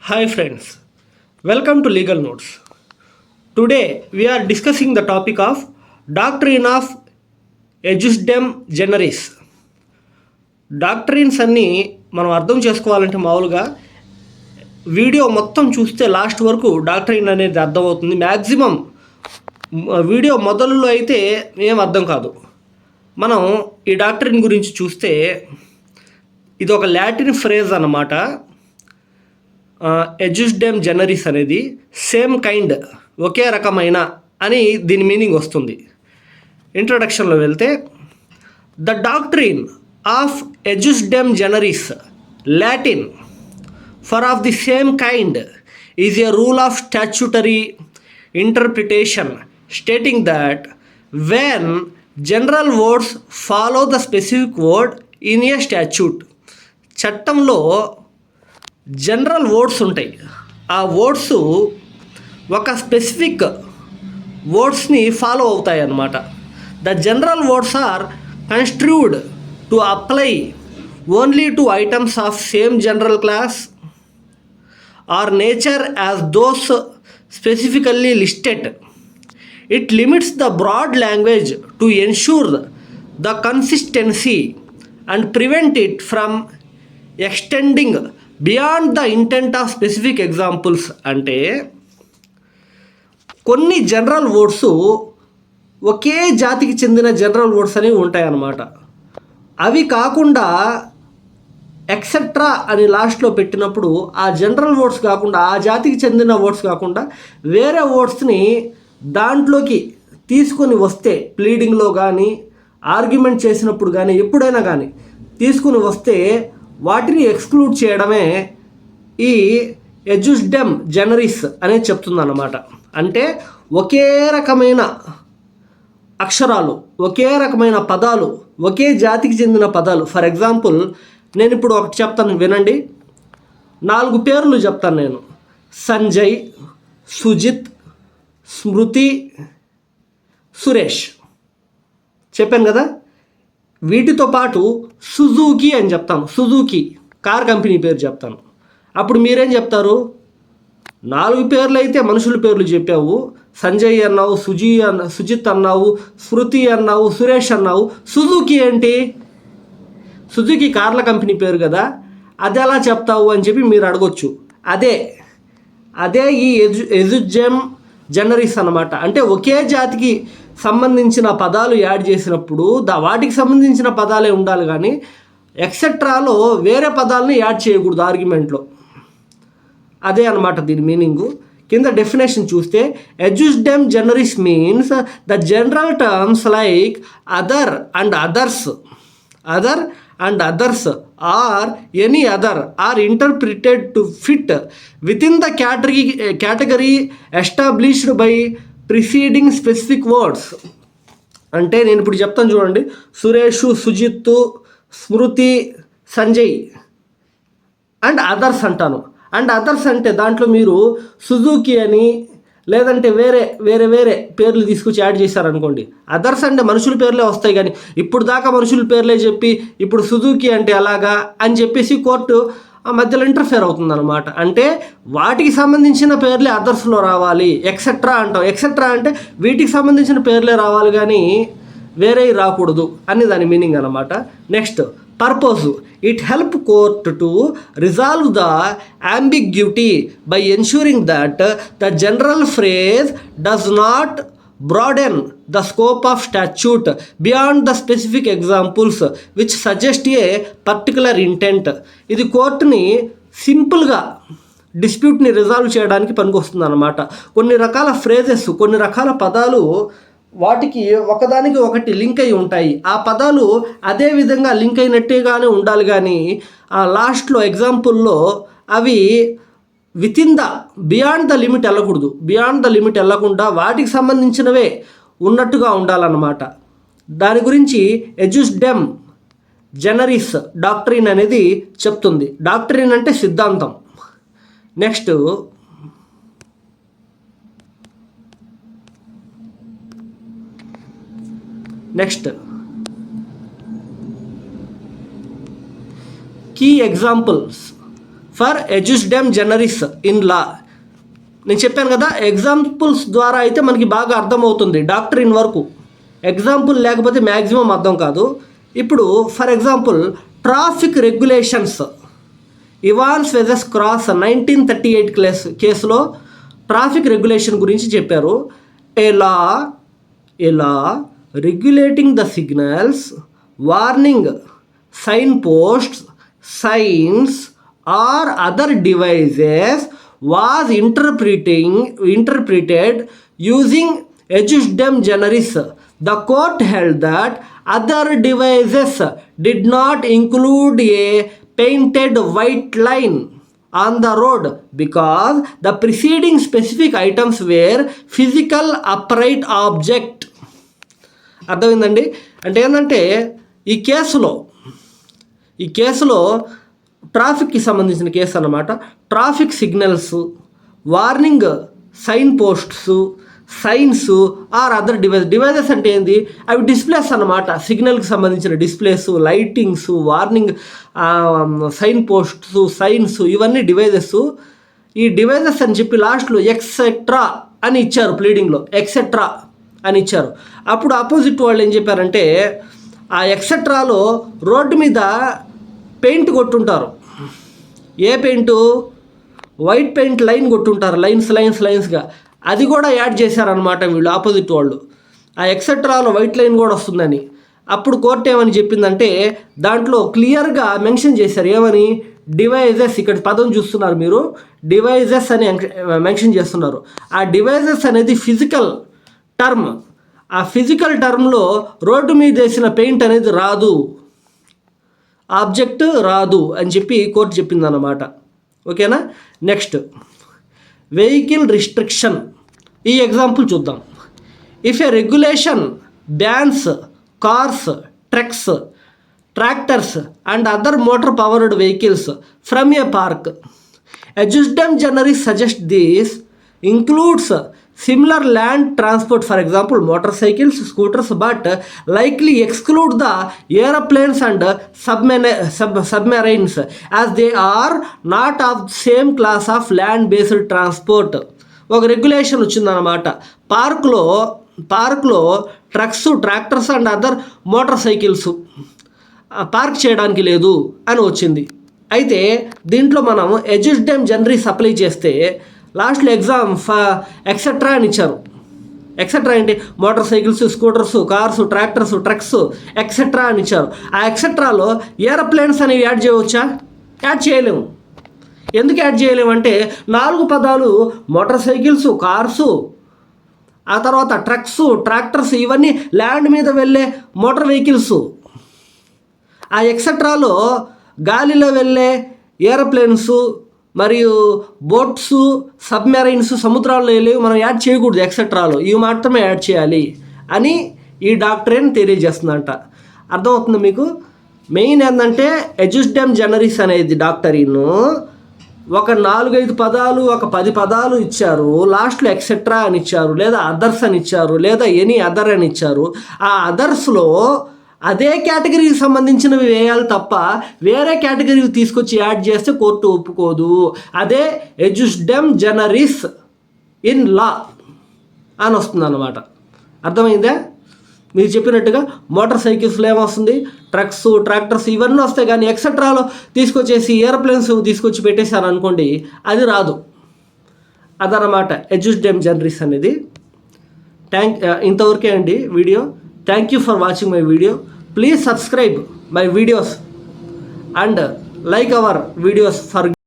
Hi friends, welcome to Legal Notes. Today we are discussing the topic of doctrine of ejusdem generis. Doctrines అన్నీ మనం అర్థం చేసుకోవాలంటే మామూలుగా video మొత్తం చూస్తే లాస్ట్ వరకు డాక్టరీన్ అనేది అర్థమవుతుంది. మ్యాక్సిమం వీడియో మొదలులో అయితే ఏం అర్థం కాదు. మనం ఈ డాక్టరీన్ గురించి చూస్తే ఇది ఒక లాటిన్ ఫ్రేజ్ అన్నమాట. ఎజుస్డెమ్ జనరిస్ అనేది సేమ్ కైండ్, ఒకే రకమైన అని దీని మీనింగ్ వస్తుంది. ఇంట్రొడక్షన్లో వెళ్తే the doctrine of ejusdem generis Latin for of the same kind is a rule of statutory interpretation stating that when general words follow the specific word in a statute, చట్టంలో general words ఉంటాయి. ఆ words ఒక specific వర్డ్స్ని follow అవుతాయి అన్నమాట. The general words are construed to apply only to items of same general class or nature as those specifically listed. It limits the broad language to ensure the consistency and prevent it from extending beyond the intent of specific examples. అంటే కొన్ని general words ఒకే జాతికి చెందిన general words అనేవి ఉంటాయి అన్నమాట. అవి కాకుండా etcetera అని లాస్ట్లో పెట్టినప్పుడు ఆ జనరల్ వర్డ్స్ కాకుండా, ఆ జాతికి చెందిన వర్డ్స్ కాకుండా వేరే వర్డ్స్ని దాంట్లోకి తీసుకొని వస్తే, ప్లీడింగ్లో కానీ ఆర్గ్యుమెంట్ చేసినప్పుడు కానీ ఎప్పుడైనా కానీ తీసుకుని వస్తే వాటిని ఎక్స్క్లూడ్ చేయడమే ఈ ఎజుస్డెమ్ జనరిస్ అనేది చెప్తుందన్నమాట. అంటే ఒకే రకమైన అక్షరాలు, ఒకే రకమైన పదాలు, ఒకే జాతికి చెందిన పదాలు. ఫర్ ఎగ్జాంపుల్ నేను ఇప్పుడు ఒకటి చెప్తాను, వినండి. 4 పేర్లు చెప్తాను నేను. సంజయ్, సుజిత్, స్మృతి, సురేష్ చెప్పాను కదా. వీటితో పాటు సుజుకి అని చెప్తాను. సుజుకి కార్ కంపెనీ పేరు చెప్తాను. అప్పుడు మీరేం చెప్తారు? 4 పేర్లు అయితే మనుషుల పేర్లు చెప్పావు. సంజయ్ అన్నావు, సుజిత్ అన్నావు, స్మృతి అన్నావు, సురేష్ అన్నావు. సుజుకి ఏంటి? సుజుకి కార్ల కంపెనీ పేరు కదా, అది ఎలా చెప్తావు అని చెప్పి మీరు అడగొచ్చు. అదే ఈ ఎజుస్డెమ్ జనరిస్ అన్నమాట. అంటే ఒకే జాతికి సంబంధించిన పదాలు యాడ్ చేసినప్పుడు వాటికి సంబంధించిన పదాలే ఉండాలి, కానీ ఎక్సెట్రాలో వేరే పదాలని యాడ్ చేయకూడదు ఆర్గ్యుమెంట్లో. అదే అనమాట దీని మీనింగు. కింద డెఫినేషన్ చూస్తే ejusdem generis means the general terms like other and others or any other are interpreted to fit within the category established by preceding specific words. అంటే నేను ఇప్పుడు చెప్తాను చూడండి. సురేష్, సుజిత్, స్మృతి, సంజయ్ అండ్ అదర్స్ అంటాను. అండ్ అదర్స్ అంటే దాంట్లో మీరు సుజుకి అని లేదంటే వేరే పేర్లు తీసుకొచ్చి యాడ్ చేశారనుకోండి. అదర్స్ అంటే మనుషుల పేర్లే వస్తాయి, కానీ ఇప్పుడు దాకా మనుషుల పేర్లే చెప్పి ఇప్పుడు సుజుకి అంటే ఎలాగా అని చెప్పేసి కోర్టు ఆ మధ్యలో ఇంటర్ఫేర్ అవుతుందన్నమాట. అంటే వాటికి సంబంధించిన పేర్లే అదర్స్లో రావాలి. ఎక్సెట్రా అంటాం. ఎక్సెట్రా అంటే వీటికి సంబంధించిన పేర్లే రావాలి, కానీ వేరే రాకూడదు అని దాని మీనింగ్ అన్నమాట. Next purpose. It help court to resolve the ambiguity by ensuring that the general phrase does not broaden the scope of statute beyond the specific examples which suggest a particular intent. ఇది కోర్టుని సింపుల్గా డిస్ప్యూట్ని resolve చేయడానికి పనికొస్తుంది అన్నమాట. కొన్ని రకాల phrases, కొన్ని రకాల పదాలు వాటికి ఒకదానికి ఒకటి లింక్ అయి ఉంటాయి. ఆ పదాలు అదే విధంగా లింక్ అయినట్టుగానే ఉండాలి, కానీ ఆ లాస్ట్లో ఎగ్జాంపుల్లో అవి బియాండ్ ద లిమిట్ వెళ్ళకూడదు. బియాండ్ ద లిమిట్ వెళ్ళకుండా వాటికి సంబంధించినవే ఉన్నట్టుగా ఉండాలన్నమాట. దాని గురించి ఎజుస్డెమ్ జనరిస్ డాక్ట్రిన్ అనేది చెప్తుంది. డాక్ట్రిన్ అంటే సిద్ధాంతం. Next key examples for ejusdem generis in law. నేను చెప్పాను కదా, ఎగ్జాంపుల్స్ ద్వారా అయితే మనకి బాగా అర్థమవుతుంది డాక్టరీన్ వరకు. ఎగ్జాంపుల్ లేకపోతే మ్యాక్సిమం అర్థం కాదు. ఇప్పుడు for example traffic regulations, Evans versus Cross 1938 కేసులో ట్రాఫిక్ రెగ్యులేషన్ గురించి చెప్పారు. A law regulating the signals, warning, sign posts, signs or other devices was interpreted using Edusdem generis. The court held that other devices did not include a painted white line on the road because the preceding specific items were physical upright object. అర్థమైందండి? అంటే ఏంటంటే ఈ కేసులో ట్రాఫిక్కి సంబంధించిన case అన్నమాట. Traffic signals, warning sign posts, signs or other devices అంటే ఏంది? అవి డిస్ప్లేస్ అన్నమాట. సిగ్నల్కి సంబంధించిన displays, lightings, warning, sign posts, signs, ఇవన్నీ డివైజెస్. ఈ డివైజెస్ అని చెప్పి లాస్ట్లో ఎక్సెట్రా అని ఇచ్చారు, ప్లీడింగ్లో ఎక్సెట్రా అని ఇచ్చారు. అప్పుడు ఆపోజిట్ వాళ్ళు ఏం చెప్పారంటే ఆ ఎక్సెట్రాలో రోడ్డు మీద పెయింట్ కొట్టుంటారు. ఏ పెయింటు? వైట్ పెయింట్ లైన్ కొట్టుంటారు, లైన్స్గా. అది కూడా యాడ్ చేశారనమాట వీళ్ళు, ఆపోజిట్ వాళ్ళు. ఆ ఎక్సెట్రాలో వైట్ లైన్ కూడా వస్తుందని. అప్పుడు కోర్టు ఏమని చెప్పిందంటే దాంట్లో క్లియర్గా మెన్షన్ చేశారు. ఏమని? డివైజెస్. ఇక్కడ పదం చూస్తున్నారు మీరు, డివైజెస్ అని మెన్షన్ చేస్తున్నారు. ఆ డివైజెస్ అనేది ఫిజికల్ టర్మ్. ఆ ఫిజికల్ టర్మ్లో రోడ్డు మీద వేసిన పెయింట్ అనేది రాదు, ఆబ్జెక్ట్ రాదు అని చెప్పి కోర్టు చెప్పిందన్నమాట. ఓకేనా? Next vehicle restriction. ఈ ఎగ్జాంపుల్ చూద్దాం. If A regulation bans cars, trucks, tractors and other motor powered vehicles from A park, Edusdem generis suggest this includes similar land transport, for example motorcycles, scooters, but likely exclude the airplanes and submarines as they are not of same class of land based transport. ఒక regulation వచ్చిందన్నమాట. పార్క్లో trucks, tractors and other motor cycles park చేయడానికి లేదు అని వచ్చింది. అయితే దీంట్లో మనం Edusdem generis అప్లై చేస్తే లాస్ట్లో ఎక్సెట్రా అని ఇచ్చారు. ఎక్సెట్రా ఏంటి? Motor cycles, scooters, cars, tractors, trucks etcetera అని ఇచ్చారు. ఆ ఎక్సెట్రాలో ఏరోప్లేన్స్ అనేవి యాడ్ చేయవచ్చా? యాడ్ చేయలేము. ఎందుకు యాడ్ చేయలేమంటే 4 పదాలు మోటార్ సైకిల్స్, కార్సు, ఆ తర్వాత ట్రక్స్, ట్రాక్టర్స్, ఇవన్నీ ల్యాండ్ మీద వెళ్ళే మోటార్ వెహికల్స్. ఆ ఎక్సెట్రాలో గాలిలో వెళ్ళే ఏరోప్లేన్స్ మరియు బోట్స్, సబ్మెరైన్స్, సముద్రాల్లో వెళ్ళేవి మనం యాడ్ చేయకూడదు ఎక్సెట్రాలో, ఇవి మాత్రమే యాడ్ చేయాలి అని ఈ డాక్టరేన్ తెలియజేస్తుందంట. అర్థమవుతుంది మీకు? మెయిన్ ఏంటంటే Edusdem generis అనేది డాక్టరీన్ ఒక 4-5 పదాలు, ఒక 10 పదాలు ఇచ్చారు, లాస్ట్లో ఎక్సెట్రా అని ఇచ్చారు, లేదా అదర్స్ అని ఇచ్చారు, లేదా ఎనీ అదర్ అని ఇచ్చారు. ఆ అదర్స్లో అదే కేటగిరీకి సంబంధించినవి వేయాలి తప్ప వేరే కేటగిరీకి తీసుకొచ్చి యాడ్ చేస్తే కోర్టు ఒప్పుకోదు. అదే Edusdem generis ఇన్ లా అని వస్తుంది అన్నమాట. అర్థమైందా? మీరు చెప్పినట్టుగా మోటార్ సైకిల్స్లో ఏమొస్తుంది? ట్రక్స్, ట్రాక్టర్స్ ఇవన్నీ వస్తాయి. కానీ ఎక్సెట్రాలో తీసుకొచ్చేసి ఏరోప్లేన్స్ తీసుకొచ్చి పెట్టేశారు అనుకోండి, అది రాదు. అదనమాట Edusdem generis అనేది. ఇంతవరకే అండి video. Thank you for watching my video. Please subscribe my videos and like our videos for